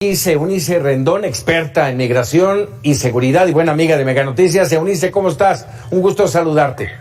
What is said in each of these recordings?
Dice Eunice Rendón, experta en migración y seguridad y buena amiga de Mega Noticias. Eunice, ¿cómo estás? Un gusto saludarte.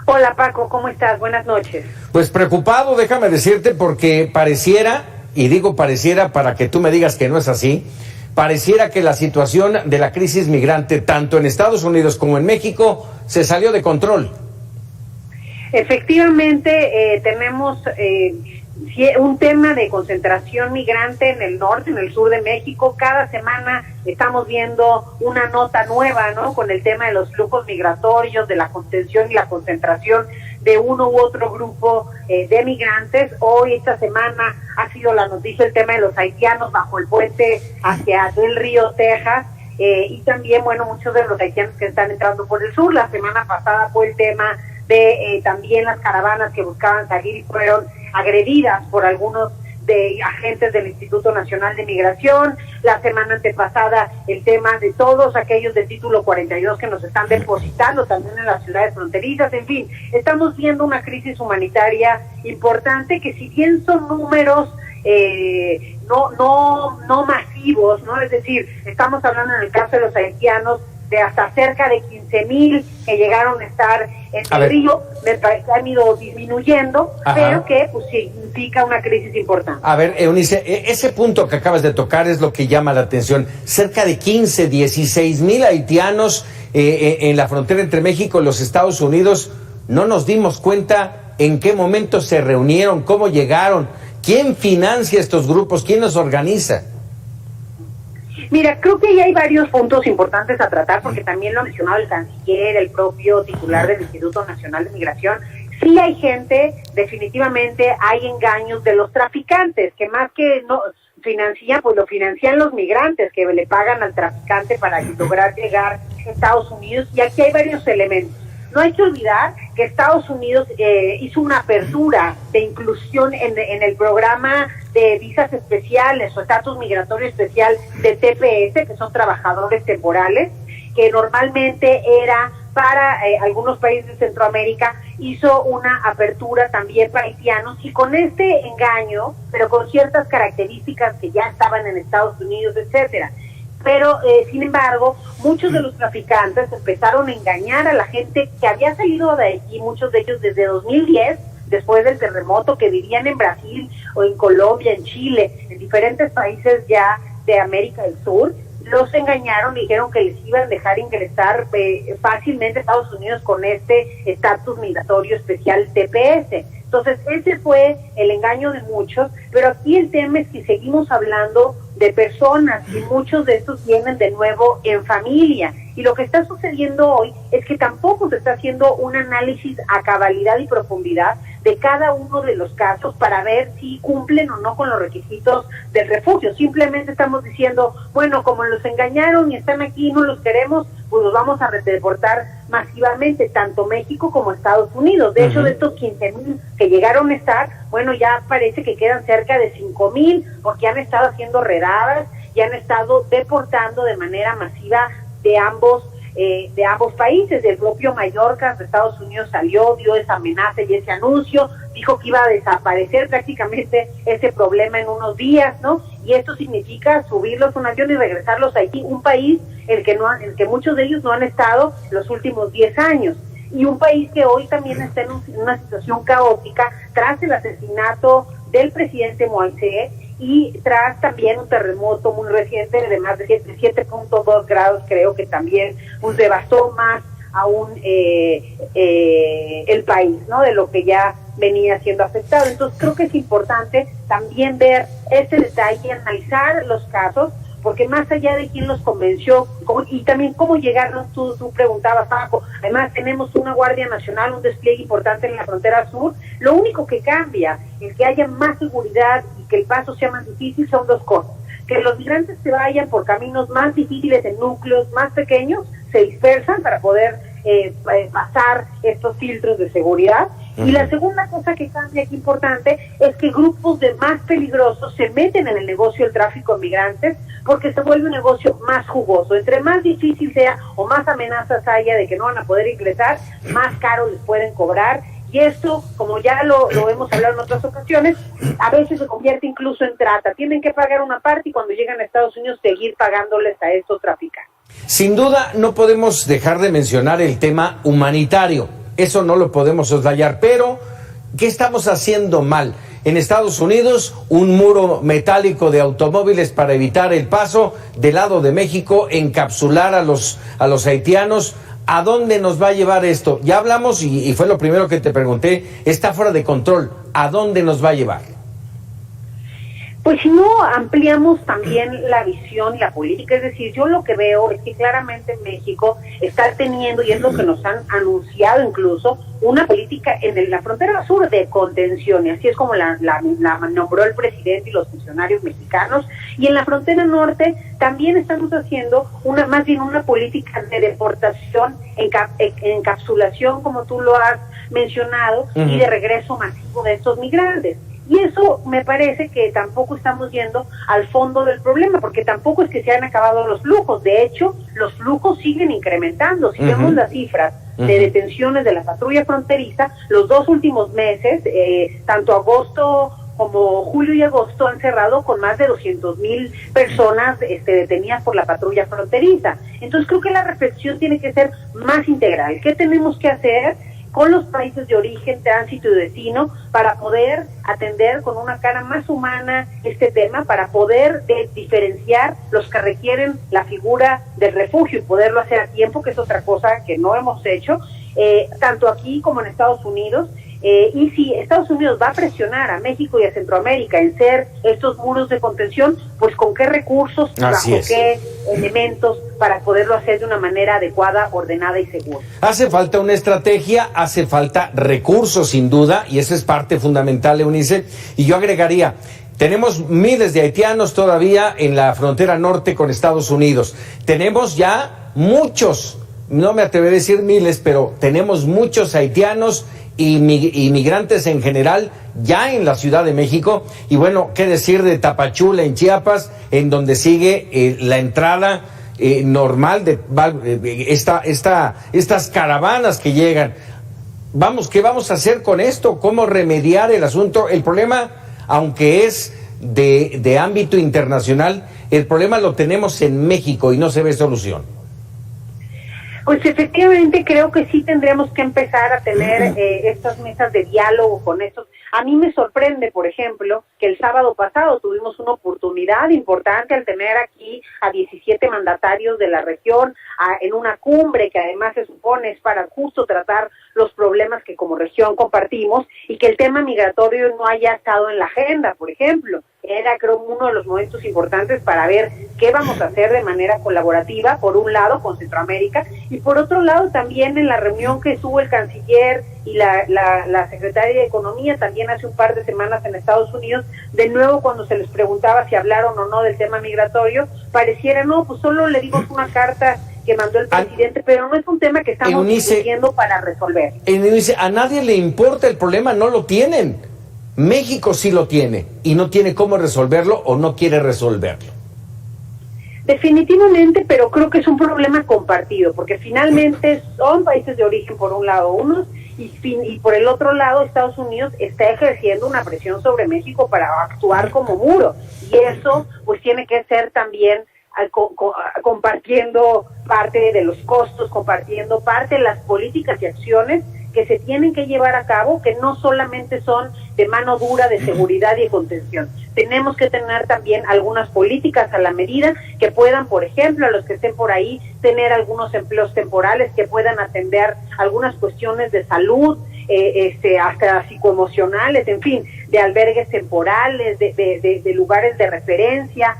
Hola Paco, ¿cómo estás? Buenas noches. Pues preocupado, déjame decirte, porque pareciera, y digo pareciera para que tú me digas que no es así, pareciera que la situación de la crisis migrante, tanto en Estados Unidos como en México, se salió de control. Efectivamente, tenemos un tema de concentración migrante en el norte, en el sur de México. Cada semana estamos viendo una nota nueva, ¿no? Con el tema de los flujos migratorios, de la contención y la concentración de uno u otro grupo de migrantes. Hoy, esta semana, ha sido la noticia el tema de los haitianos bajo el puente hacia Del Río, Texas. Y también, bueno, muchos de los haitianos que están entrando por el sur. La semana pasada fue el tema de también las caravanas que buscaban salir y fueron agredidas por algunos de agentes del Instituto Nacional de Migración. La semana antepasada el tema de todos aquellos del título 42 que nos están depositando también en las ciudades fronterizas. En fin, estamos viendo una crisis humanitaria importante que, si bien son números no masivos, ¿no? Es decir, estamos hablando en el caso de los haitianos de hasta cerca de 15,000 que llegaron a estar en el río, me parece que han ido disminuyendo, pero que pues significa una crisis importante. A ver, Eunice, ese punto que acabas de tocar es lo que llama la atención. Cerca de 16,000 haitianos en la frontera entre México y los Estados Unidos. No nos dimos cuenta en qué momento se reunieron, cómo llegaron, quién financia estos grupos, quién los organiza. Mira, creo que ahí hay varios puntos importantes a tratar, porque también lo ha mencionado el canciller, el propio titular del Instituto Nacional de Migración. Sí hay gente, definitivamente hay engaños de los traficantes, que más que no financian, pues lo financian los migrantes, que le pagan al traficante para lograr llegar a Estados Unidos. Y aquí hay varios elementos. No hay que olvidar que Estados Unidos hizo una apertura de inclusión en el programa de visas especiales o estatus migratorio especial de TPS, que son trabajadores temporales, que normalmente era para algunos países de Centroamérica. Hizo una apertura también para haitianos, y con este engaño, pero con ciertas características que ya estaban en Estados Unidos, etcétera. Pero, sin embargo, muchos de los traficantes empezaron a engañar a la gente que había salido de aquí, muchos de ellos desde 2010, después del terremoto, que vivían en Brasil o en Colombia, en Chile, en diferentes países ya de América del Sur. Los engañaron, dijeron que les iban a dejar ingresar fácilmente a Estados Unidos con este estatus migratorio especial TPS. Entonces, ese fue el engaño de muchos, pero aquí el tema es que seguimos hablando de personas, y muchos de estos vienen de nuevo en familia. Y lo que está sucediendo hoy es que tampoco se está haciendo un análisis a cabalidad y profundidad de cada uno de los casos para ver si cumplen o no con los requisitos del refugio. Simplemente estamos diciendo, bueno, como los engañaron y están aquí y no los queremos, pues los vamos a deportar masivamente, tanto México como Estados Unidos. De hecho, de estos 15,000 que llegaron a estar, bueno, ya parece que quedan cerca de 5,000, porque han estado haciendo redadas y han estado deportando de manera masiva de ambos países. El propio Mallorca de Estados Unidos salió, dio esa amenaza y ese anuncio, dijo que iba a desaparecer prácticamente ese problema en unos días, ¿no? Y esto significa subirlos a un avión y regresarlos a Haití, un país en el que muchos de ellos no han estado los últimos 10 años. Y un país que hoy también está en una situación caótica tras el asesinato del presidente Moisés, y tras también un terremoto muy reciente de más de 7.2 grados, creo que también pues devastó más aún el país, ¿no? De lo que ya venía siendo afectado. Entonces creo que es importante también ver ese detalle y analizar los casos, porque más allá de quién los convenció, y también cómo llegaron, tú preguntabas, Paco, además tenemos una Guardia Nacional, un despliegue importante en la frontera sur. Lo único que cambia, el que haya más seguridad y que el paso sea más difícil, son dos cosas: que los migrantes se vayan por caminos más difíciles en núcleos más pequeños, se dispersan para poder pasar estos filtros de seguridad. Y la segunda cosa que cambia aquí importante es que grupos de más peligrosos se meten en el negocio del tráfico de migrantes, porque se vuelve un negocio más jugoso. Entre más difícil sea o más amenazas haya de que no van a poder ingresar, más caro les pueden cobrar, Y esto, como ya lo hemos hablado en otras ocasiones, a veces se convierte incluso en trata. Tienen que pagar una parte y cuando llegan a Estados Unidos seguir pagándoles a estos traficantes. Sin duda, no podemos dejar de mencionar el tema humanitario. Eso no lo podemos soslayar, pero ¿qué estamos haciendo mal? En Estados Unidos, un muro metálico de automóviles para evitar el paso del lado de México, encapsular a los haitianos. ¿A dónde nos va a llevar esto? Ya hablamos y fue lo primero que te pregunté, está fuera de control. ¿A dónde nos va a llevar? Pues si no ampliamos también la visión y la política, es decir, yo lo que veo es que claramente México está teniendo, y es lo que nos han anunciado incluso, una política en la frontera sur de contención, y así es como la nombró el presidente y los funcionarios mexicanos, y en la frontera norte también estamos haciendo más bien una política de deportación, encapsulación, como tú lo has mencionado, y de regreso masivo de estos migrantes. Y eso me parece que tampoco estamos yendo al fondo del problema, porque tampoco es que se han acabado los flujos. De hecho, los flujos siguen incrementando. Si vemos las cifras de detenciones de la patrulla fronteriza, los 2 últimos meses, tanto agosto como julio y agosto, han cerrado con más de 200,000 personas detenidas por la patrulla fronteriza. Entonces creo que la reflexión tiene que ser más integral. ¿Qué tenemos que hacer con los países de origen, tránsito y destino para poder atender con una cara más humana este tema, para poder diferenciar los que requieren la figura del refugio y poderlo hacer a tiempo, que es otra cosa que no hemos hecho, tanto aquí como en Estados Unidos? Y si Estados Unidos va a presionar a México y a Centroamérica en ser estos muros de contención, pues con qué recursos, bajo qué elementos para poderlo hacer de una manera adecuada, ordenada y segura. Hace falta una estrategia, hace falta recursos sin duda, y esa es parte fundamental, Eunice, y yo agregaría, tenemos miles de haitianos todavía en la frontera norte con Estados Unidos, tenemos ya muchos, no me atreveré a decir miles, pero tenemos muchos haitianos inmigrantes en general ya en la Ciudad de México, y bueno, qué decir de Tapachula en Chiapas, en donde sigue la entrada normal de estas caravanas que llegan. ¿Qué vamos a hacer con esto? ¿Cómo remediar el asunto? El problema, aunque es de ámbito internacional, el problema lo tenemos en México y no se ve solución. Pues efectivamente creo que sí tendríamos que empezar a tener estas mesas de diálogo con estos. A mí me sorprende, por ejemplo, que el sábado pasado tuvimos una oportunidad importante al tener aquí a 17 mandatarios de la región en una cumbre que además se supone es para justo tratar los problemas que como región compartimos, y que el tema migratorio no haya estado en la agenda, por ejemplo. Era, creo, uno de los momentos importantes para ver qué vamos a hacer de manera colaborativa, por un lado con Centroamérica, y por otro lado también en la reunión que estuvo el canciller y la secretaria de Economía también hace un par de semanas en Estados Unidos, de nuevo cuando se les preguntaba si hablaron o no del tema migratorio, pareciera, no, pues solo le dimos una carta que mandó el presidente, pero no es un tema que estamos discutiendo para resolver. Eunice, a nadie le importa el problema, no lo tienen. México sí lo tiene y no tiene cómo resolverlo o no quiere resolverlo. Definitivamente, pero creo que es un problema compartido, porque finalmente son países de origen por un lado unos y por el otro lado Estados Unidos está ejerciendo una presión sobre México para actuar como muro, y eso pues tiene que ser también compartiendo parte de los costos, compartiendo parte de las políticas y acciones que se tienen que llevar a cabo, que no solamente son de mano dura de seguridad y de contención. Tenemos que tener también algunas políticas a la medida que puedan, por ejemplo, a los que estén por ahí, tener algunos empleos temporales que puedan atender algunas cuestiones de salud, hasta psicoemocionales, en fin, de albergues temporales, de lugares de referencia,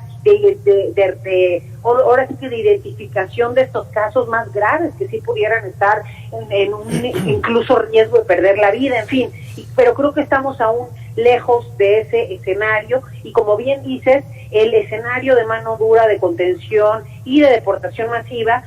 ahora sí que de identificación de estos casos más graves que sí pudieran estar en un incluso riesgo de perder la vida, en fin, pero creo que estamos aún lejos de ese escenario, y como bien dices, el escenario de mano dura, de contención y de deportación masiva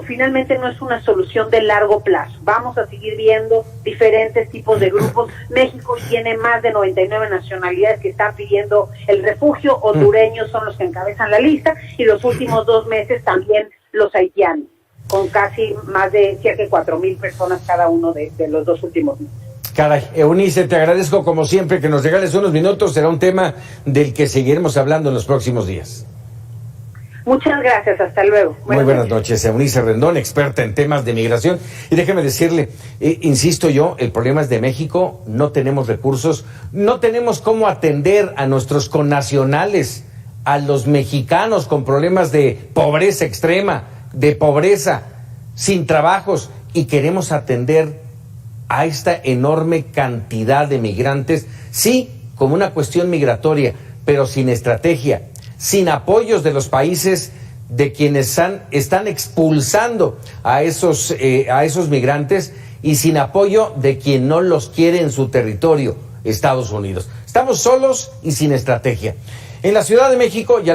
finalmente no es una solución de largo plazo. Vamos a seguir viendo diferentes tipos de grupos. México tiene más de 99 nacionalidades que están pidiendo el refugio, hondureños son los que encabezan la lista, y los últimos 2 meses también los haitianos, con casi más de cerca de 4,000 personas cada uno de los 2 últimos meses. Caray, Eunice, te agradezco como siempre que nos regales unos minutos. Será un tema del que seguiremos hablando en los próximos días. Muchas gracias, hasta luego. Muy buenas noches, Eunice Rendón, experta en temas de migración. Y déjeme decirle, insisto yo, el problema es de México, no tenemos recursos, no tenemos cómo atender a nuestros connacionales, a los mexicanos con problemas de pobreza extrema, de pobreza, sin trabajos, y queremos atender a esta enorme cantidad de migrantes, sí, como una cuestión migratoria, pero sin estrategia, sin apoyos de los países de quienes están expulsando a esos migrantes y sin apoyo de quien no los quiere en su territorio, Estados Unidos. Estamos solos y sin estrategia. En la Ciudad de México ya